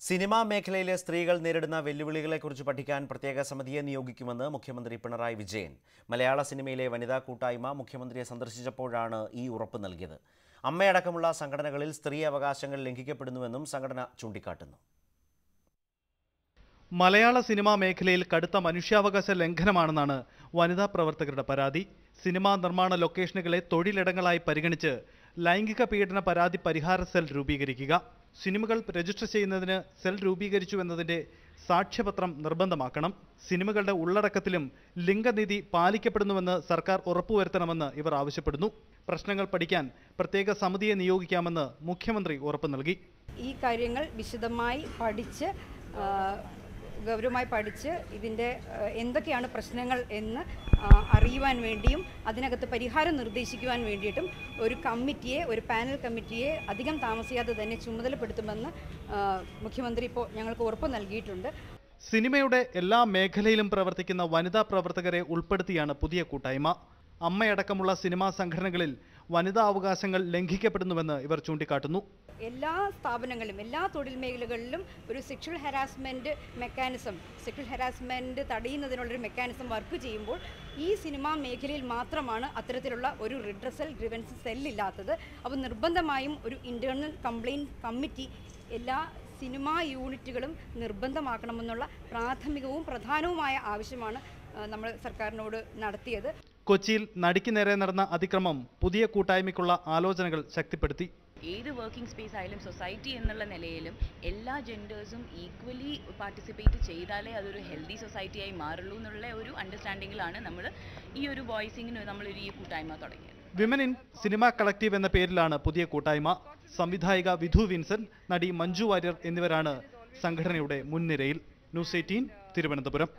Cinema മേഖലയിലെ സ്ത്രീകൾ നേരിടുന്ന വെല്ലുവിളികളെക്കുറിച്ച് പഠിക്കാൻ പ്രത്യേക സമിതിയെ നിയോഗിക്കുമെന്ന് മുഖ്യമന്ത്രി പിണറായി വിജയൻ. മലയാള സിനിമയിലെ വനിതാ കൂട്ടായ്മ മുഖ്യമന്ത്രിയെ സന്ദർശിച്ചപ്പോഴാണ് ഈ ഉറപ്പ് നൽകിയത്. അമ്മയടക്കമുള്ള സംഘടനകളിൽ സ്ത്രീ അവകാശങ്ങൾ ലംഘിക്കപ്പെടുന്നുവെന്നും സംഘടന ചൂണ്ടിക്കാട്ടുന്നു. മലയാള സിനിമാ മേഖലയിൽ കടുത്ത മനുഷ്യാവകാശ ലംഘനമാണെന്നാണ് വനിതാ പ്രവർത്തകരുടെ പരാതി. സിനിമാ നിർമ്മാണ ലൊക്കേഷനുകളെ തൊഴിലിടങ്ങളായി പരിഗണിച്ച് ലൈംഗിക പീഡന പരാതി പരിഹാര സെൽ രൂപീകരിക്കുക, സിനിമകൾ രജിസ്റ്റർ ചെയ്യുന്നതിന് സെൽ രൂപീകരിച്ചുവെന്നതിന്റെ സാക്ഷ്യപത്രം നിർബന്ധമാക്കണം, സിനിമകളുടെ ഉള്ളടക്കത്തിലും ലിംഗനീതി പാലിക്കപ്പെടുന്നുവെന്ന് സർക്കാർ ഉറപ്പുവരുത്തണമെന്ന് ഇവർ ആവശ്യപ്പെടുന്നു. പ്രശ്നങ്ങൾ പഠിക്കാൻ പ്രത്യേക സമിതിയെ നിയോഗിക്കാമെന്ന് മുഖ്യമന്ത്രി ഉറപ്പു നൽകി. ഈ കാര്യങ്ങൾ വിശദമായി പഠിച്ച് ഗൗരവമായി പഠിച്ച് ഇതിൻ്റെ എന്തൊക്കെയാണ് പ്രശ്നങ്ങൾ എന്ന് അറിയുവാൻ വേണ്ടിയും അതിനകത്ത് പരിഹാരം നിർദ്ദേശിക്കുവാൻ വേണ്ടിയിട്ടും ഒരു പാനൽ കമ്മിറ്റിയെ അധികം താമസിയാതെ തന്നെ ചുമതലപ്പെടുത്തുമെന്ന് മുഖ്യമന്ത്രി ഇപ്പോൾ ഞങ്ങൾക്ക് ഉറപ്പ് നൽകിയിട്ടുണ്ട്. സിനിമയുടെ എല്ലാ മേഖലയിലും പ്രവർത്തിക്കുന്ന വനിതാ പ്രവർത്തകരെ ഉൾപ്പെടുത്തിയാണ് പുതിയ കൂട്ടായ്മ. അമ്മയടക്കമുള്ള സിനിമാ സംഘടനകളിൽ വനിതാ അവകാശങ്ങൾ ലംഘിക്കപ്പെടുന്നുവെന്ന് ഇവർ ചൂണ്ടിക്കാട്ടുന്നു. എല്ലാ സ്ഥാപനങ്ങളിലും എല്ലാ തൊഴിൽ മേഖലകളിലും ഒരു സെക്ഷൽ ഹരാസ്മെൻറ്റ് തടയുന്നതിനുള്ളൊരു മെക്കാനിസം വർക്ക് ചെയ്യുമ്പോൾ ഈ സിനിമാ മേഖലയിൽ മാത്രമാണ് അത്തരത്തിലുള്ള ഒരു റിഡ്രസൽ ഗ്രീവൻസ് സെല്ലില്ലാത്തത്. അപ്പോൾ നിർബന്ധമായും ഒരു ഇൻറ്റേർണൽ കംപ്ലയിൻറ്റ് കമ്മിറ്റി എല്ലാ സിനിമാ യൂണിറ്റുകളും നിർബന്ധമാക്കണമെന്നുള്ള പ്രാഥമികവും പ്രധാനവുമായ ആവശ്യമാണ് നമ്മൾ സർക്കാരിനോട് നടത്തിയത്. കൊച്ചിയിൽ നടിക്ക് നേരെ നടന്ന അതിക്രമം പുതിയ കൂട്ടായ്മയ്ക്കുള്ള ആലോചനകൾ ശക്തിപ്പെടുത്തി. ഏത് വർക്കിംഗ് സ്പേസ് ആയാലും സൊസൈറ്റി എന്നുള്ള നിലയിലും എല്ലാ ജെൻഡേഴ്സും ഈക്വലി പാർട്ടിസിപ്പേറ്റ് ചെയ്താലേ അതൊരു ഹെൽത്തി സൊസൈറ്റിയായി മാറുള്ളൂ എന്നുള്ള ഒരു അണ്ടർസ്റ്റാൻഡിങ്ങിലാണ് നമ്മൾ ഈ ഒരു വോയിസിങ്ങിന് നമ്മളൊരു ഈ കൂട്ടായ്മ തുടങ്ങിയത്. വിമൻ ഇൻ സിനിമ കളക്റ്റീവ് എന്ന പേരിലാണ് പുതിയ കൂട്ടായ്മ. സംവിധായിക വിധു വിൻസെന്റ്, നടി മഞ്ജു വാര്യർ എന്നിവരാണ് സംഘടനയുടെ മുൻനിരയിൽ. ന്യൂസ് 18 തിരുവനന്തപുരം.